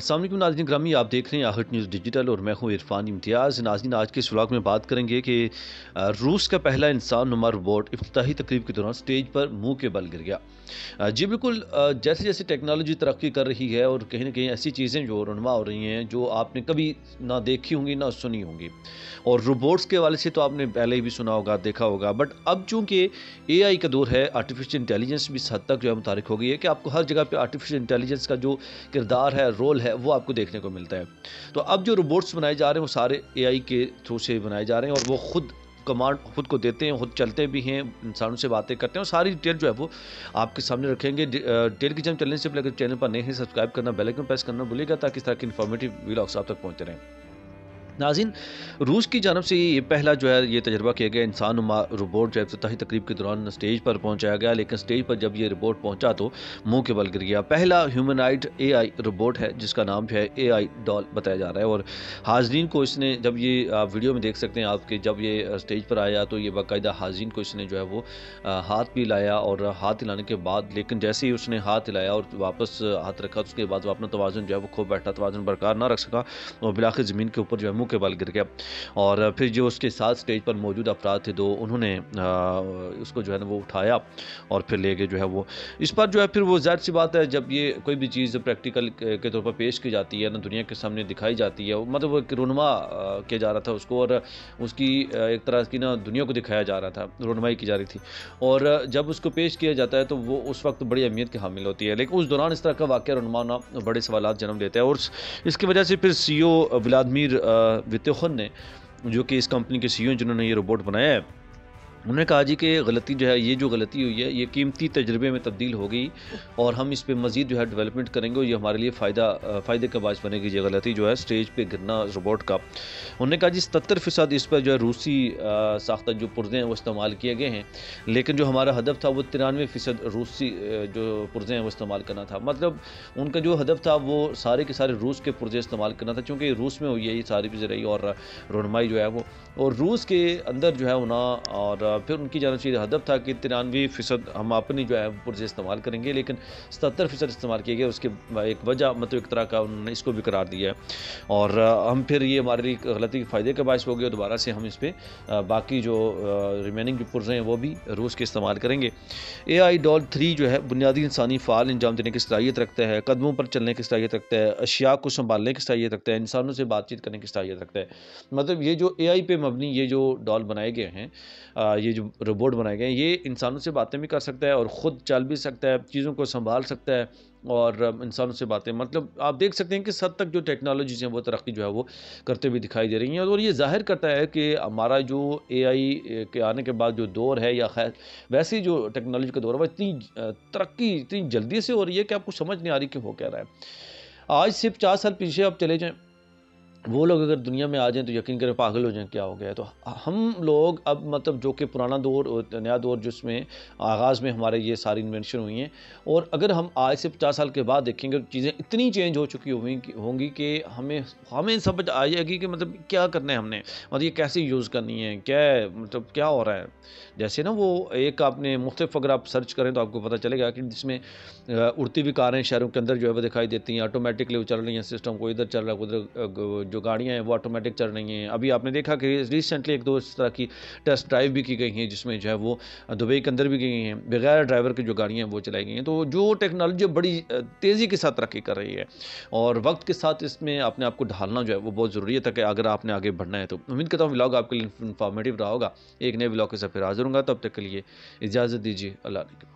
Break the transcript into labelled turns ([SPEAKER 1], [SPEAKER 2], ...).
[SPEAKER 1] अस्सलाम वालेकुम नाज़रीन ग्रामी, आप देख रहे हैं आहट न्यूज़ डिजिटल और मैं हूं इरफान इम्तियाज़। नाज़रीन, आज के इस व्लॉग में बात करेंगे कि रूस का पहला इंसान नुमा रोबोट इफ्तिताही तकरीब के दौरान स्टेज पर मुंह के बल गिर गया। जी बिल्कुल, जैसे जैसे टेक्नोलॉजी तरक्की कर रही है और कहीं ना कहीं ऐसी चीज़ें जो रुनमा हो रही हैं जो आपने कभी ना देखी होंगी ना सुनी होंगी। और रोबोट्स के हवाले से तो आपने पहले ही भी सुना होगा, देखा होगा, बट अब चूंकि एआई का दौर है, आर्टिफिशियल इंटेलिजेंस भी इस हद तक जो है मुतारिक हो गई है कि आपको हर जगह पे आर्टिफिशियल इंटेलिजेंस का जो किरदार है, रोल है, वो आपको देखने को मिलता है। तो अब जो रोबोट्स बनाए जा रहे हैं वो सारे एआई के थ्रू से बनाए जा रहे हैं और वो खुद कमांड खुद को देते हैं, खुद चलते भी हैं, इंसानों से बातें करते हैं और सारी डिटेल जो है वो आपके सामने रखेंगे। डिटेल की जब चलने से पहले अगर चैनल पर नए हैं, सब्सक्राइब करना, बेल आइकन प्रेस करना भूलिएगा ताकि इस तरह के इन्फॉर्मेटिव वीडियोस आप तक पहुंचते रहें। नाज़रीन, रूस की जानब से ये पहला जो है ये तजर्बा किया गया इंसान नुमा रोबोट जो है इफ्तिताही तकरीब के दौरान स्टेज पर पहुंचाया गया, लेकिन स्टेज पर जब ये रोबोट पहुंचा तो मुंह के बल गिर गया। पहला ह्यूमनाइड एआई रोबोट है जिसका नाम जो है एआई डॉल बताया जा रहा है और हाजरीन को इसने, जब ये आप वीडियो में देख सकते हैं आपके, जब ये स्टेज पर आया तो ये बाकायदा हाजरीन को इसने जो है वो हाथ भी लाया और हाथ हिलाने के बाद, लेकिन जैसे ही उसने हाथ हिलाया और वापस हाथ रखा तो उसके बाद वो अपना तवाज़ुन जो है वो खो बैठा, तवाज़ुन बरकरार ना रख सका और बिलाखिर ज़मीन के ऊपर जो है मुंह के बल गिर गया। और फिर जो उसके साथ स्टेज पर मौजूद अफराद थे दो, उन्होंने उसको जो है ना वो उठाया और फिर ले गए जो है वो। इस पर जो है फिर वो ज़ाहिर सी बात है, जब ये कोई भी चीज़ प्रैक्टिकल के तौर पर पेश की जाती है ना, दुनिया के सामने दिखाई जाती है, मतलब वो एक रुनमा किया जा रहा था उसको और उसकी एक तरह की ना दुनिया को दिखाया जा रहा था, रुनमाई की जा रही थी। और जब उसको पेश किया जाता है तो वो उस वक्त बड़ी अहमियत की हामिल होती है, लेकिन उस दौरान इस तरह का वाक़या रुनमा होना बड़े सवालात जन्म देता है। और इसकी वजह से फिर सीईओ व्लादिमीर वितोखन ने, जो कि इस कंपनी के सीईओ जिन्होंने ये रोबोट बनाया है, उन्होंने कहा जी कि गलती जो है, ये जो गलती हुई है ये कीमती तजर्बे में तब्दील हो गई और हम इस पे मज़ीद जो है डेवलपमेंट करेंगे और ये हमारे लिए फ़ायदे का बायस बनेगी। ये गलती जो है स्टेज पे गिरना रोबोट का, उन्होंने कहा जी 77% इस पर जो है रूसी साख्ता जो पुर्ज़े हैं वो इस्तेमाल किए गए हैं, लेकिन जो हमारा हदफ था वो 93% रूसी जो पुर्ज़े हैं वो इस्तेमाल करना था। मतलब उनका जो हदफ था वो सारे के सारे रूस के पुर्ज़े इस्तेमाल करना था, चूँकि रूस में हुई है ये सारी चीज़ें रही और रोनमाई जो है वो, और रूस के अंदर जो है होना, और फिर उनकी जानब से हदफ था कि 93% हम अपनी जो है पुर्ज़े इस्तेमाल करेंगे, लेकिन 77% इस्तेमाल किए गए। उसके एक वजह, मतलब एक तरह का उन्होंने इसको भी करार दिया है और हम फिर ये हमारे लिए गलती के फ़ायदे का बायस हो गया। दोबारा से हम इस पर बाकी जो रिमेनिंग जो पुर्ज़े हैं वो भी रूस के इस्तेमाल करेंगे। एआई डॉल 3 जो है बुनियादी इंसानी फ़ाल अंजाम देने की सलाहियत रखता है, कदमों पर चलने की सलाहियत रखता है, अशिया को संभालने की सलाहियत रखता है, इंसानों से बातचीत करने की सलाहियत रखता है। मतलब ये जो एआई पे मबनी ये जो डॉल बनाए गए हैं, ये जो रोबोट बनाए गए हैं, ये इंसानों से बातें भी कर सकता है और ख़ुद चल भी सकता है, चीज़ों को संभाल सकता है और इंसानों से बातें, मतलब आप देख सकते हैं कि हद तक जो टेक्नोलॉजीज़ हैं वो तरक्की जो है वो करते हुए दिखाई दे रही हैं। और ये ज़ाहिर करता है कि हमारा जो एआई के आने के बाद जो दौर है, या खैर वैसी जो टेक्नोलॉजी का दौर है वो इतनी तरक्की इतनी जल्दी से हो रही है कि आपको समझ नहीं आ रही कि हो क्या रहा है। आज से 50 साल पीछे आप चले जाएँ, वो लोग अगर दुनिया में आ जाएँ तो यकीन करें पागल हो जाएँ क्या हो गया है। तो हम लोग अब, मतलब जो कि पुराना दौर और नया दौर जिसमें आगाज़ में हमारे ये सारी इन्वेंशन हुई हैं, और अगर हम आज से 50 साल के बाद देखेंगे तो चीज़ें इतनी चेंज हो चुकी होंगी कि हमें समझ आ जाएगी कि मतलब क्या करना है हमने, और ये कैसे यूज़ करनी है, क्या है, मतलब क्या हो रहा है। जैसे ना वो एक आपने मुख्तलिफ अगर आप सर्च करें तो आपको पता चलेगा कि जिसमें उड़ती हुई कारें शहरों के अंदर जो है वो दिखाई देती हैं, ऑटोमेटिकली वो चल रही हैं, सिस्टम को इधर चल रहा है, उधर जो गाड़ियाँ हैं वो ऑटोमेटिक चल रही हैं। अभी आपने देखा कि रिसेंटली एक दो इस तरह की टेस्ट ड्राइव भी की गई हैं जिसमें जो है वो दुबई के अंदर भी गई हैं, बगैर ड्राइवर की जो गाड़ियाँ हैं वो चलाई गई हैं। तो जो टेक्नोलॉजी बड़ी तेज़ी के साथ तरक्की कर रही है और वक्त के साथ इसमें अपने आप को ढालना जो है वो बहुत ज़रूरी है, ताकि अगर आपने आगे बढ़ना है तो। उम्मीद करता हूँ व्लॉग आपके लिए इन्फॉर्मेटिव रहा होगा। एक नए व्लॉग के साथ फिर हाजिर होगा, तब तक के लिए इजाज़त दीजिए। अल्लाह।